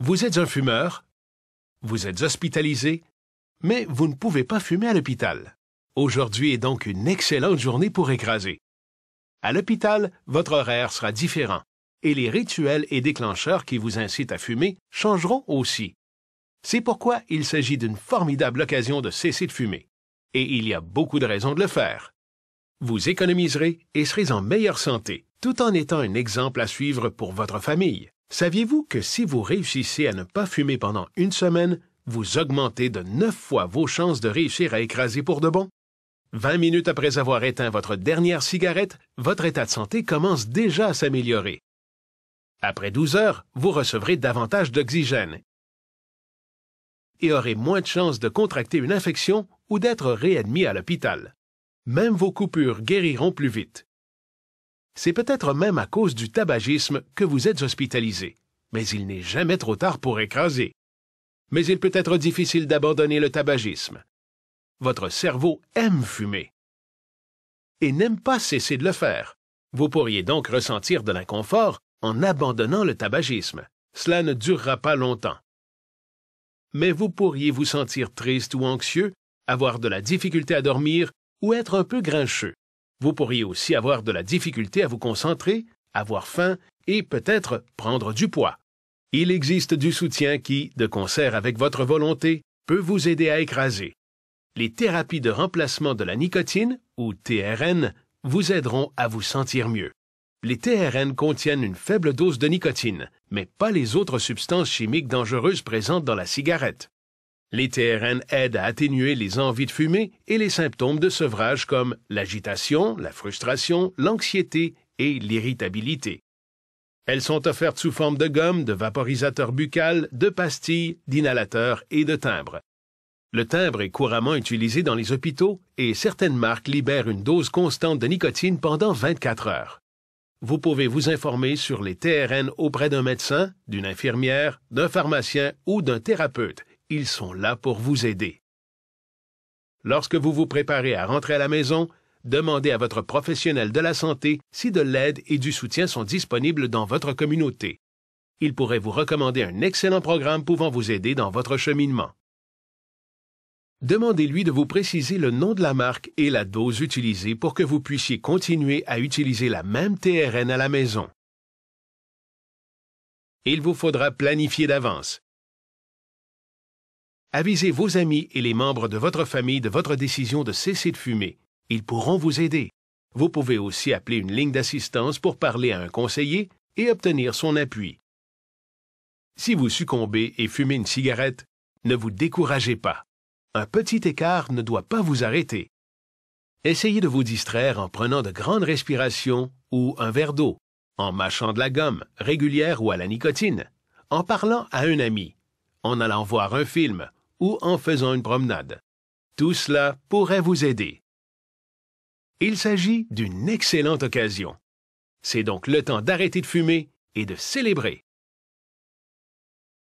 Vous êtes un fumeur, vous êtes hospitalisé, mais vous ne pouvez pas fumer à l'hôpital. Aujourd'hui est donc une excellente journée pour écraser. À l'hôpital, votre horaire sera différent et les rituels et déclencheurs qui vous incitent à fumer changeront aussi. C'est pourquoi il s'agit d'une formidable occasion de cesser de fumer. Et il y a beaucoup de raisons de le faire. Vous économiserez et serez en meilleure santé, tout en étant un exemple à suivre pour votre famille. Saviez-vous que si vous réussissez à ne pas fumer pendant une semaine, vous augmentez de 9 fois vos chances de réussir à écraser pour de bon? 20 minutes après avoir éteint votre dernière cigarette, votre état de santé commence déjà à s'améliorer. Après 12 heures, vous recevrez davantage d'oxygène et aurez moins de chances de contracter une infection ou d'être réadmis à l'hôpital. Même vos coupures guériront plus vite. C'est peut-être même à cause du tabagisme que vous êtes hospitalisé, mais il n'est jamais trop tard pour écraser. Mais il peut être difficile d'abandonner le tabagisme. Votre cerveau aime fumer et n'aime pas cesser de le faire. Vous pourriez donc ressentir de l'inconfort en abandonnant le tabagisme. Cela ne durera pas longtemps. Mais vous pourriez vous sentir triste ou anxieux, avoir de la difficulté à dormir ou être un peu grincheux. Vous pourriez aussi avoir de la difficulté à vous concentrer, avoir faim et peut-être prendre du poids. Il existe du soutien qui, de concert avec votre volonté, peut vous aider à écraser. Les thérapies de remplacement de la nicotine, ou TRN, vous aideront à vous sentir mieux. Les TRN contiennent une faible dose de nicotine, mais pas les autres substances chimiques dangereuses présentes dans la cigarette. Les TRN aident à atténuer les envies de fumer et les symptômes de sevrage comme l'agitation, la frustration, l'anxiété et l'irritabilité. Elles sont offertes sous forme de gomme, de vaporisateur buccal, de pastilles, d'inhalateurs et de timbres. Le timbre est couramment utilisé dans les hôpitaux et certaines marques libèrent une dose constante de nicotine pendant 24 heures. Vous pouvez vous informer sur les TRN auprès d'un médecin, d'une infirmière, d'un pharmacien ou d'un thérapeute. Ils sont là pour vous aider. Lorsque vous vous préparez à rentrer à la maison, demandez à votre professionnel de la santé si de l'aide et du soutien sont disponibles dans votre communauté. Il pourrait vous recommander un excellent programme pouvant vous aider dans votre cheminement. Demandez-lui de vous préciser le nom de la marque et la dose utilisée pour que vous puissiez continuer à utiliser la même TRN à la maison. Il vous faudra planifier d'avance. Avisez vos amis et les membres de votre famille de votre décision de cesser de fumer. Ils pourront vous aider. Vous pouvez aussi appeler une ligne d'assistance pour parler à un conseiller et obtenir son appui. Si vous succombez et fumez une cigarette, ne vous découragez pas. Un petit écart ne doit pas vous arrêter. Essayez de vous distraire en prenant de grandes respirations ou un verre d'eau, en mâchant de la gomme, régulière ou à la nicotine, en parlant à un ami, en allant voir un film ou en faisant une promenade. Tout cela pourrait vous aider. Il s'agit d'une excellente occasion. C'est donc le temps d'arrêter de fumer et de célébrer.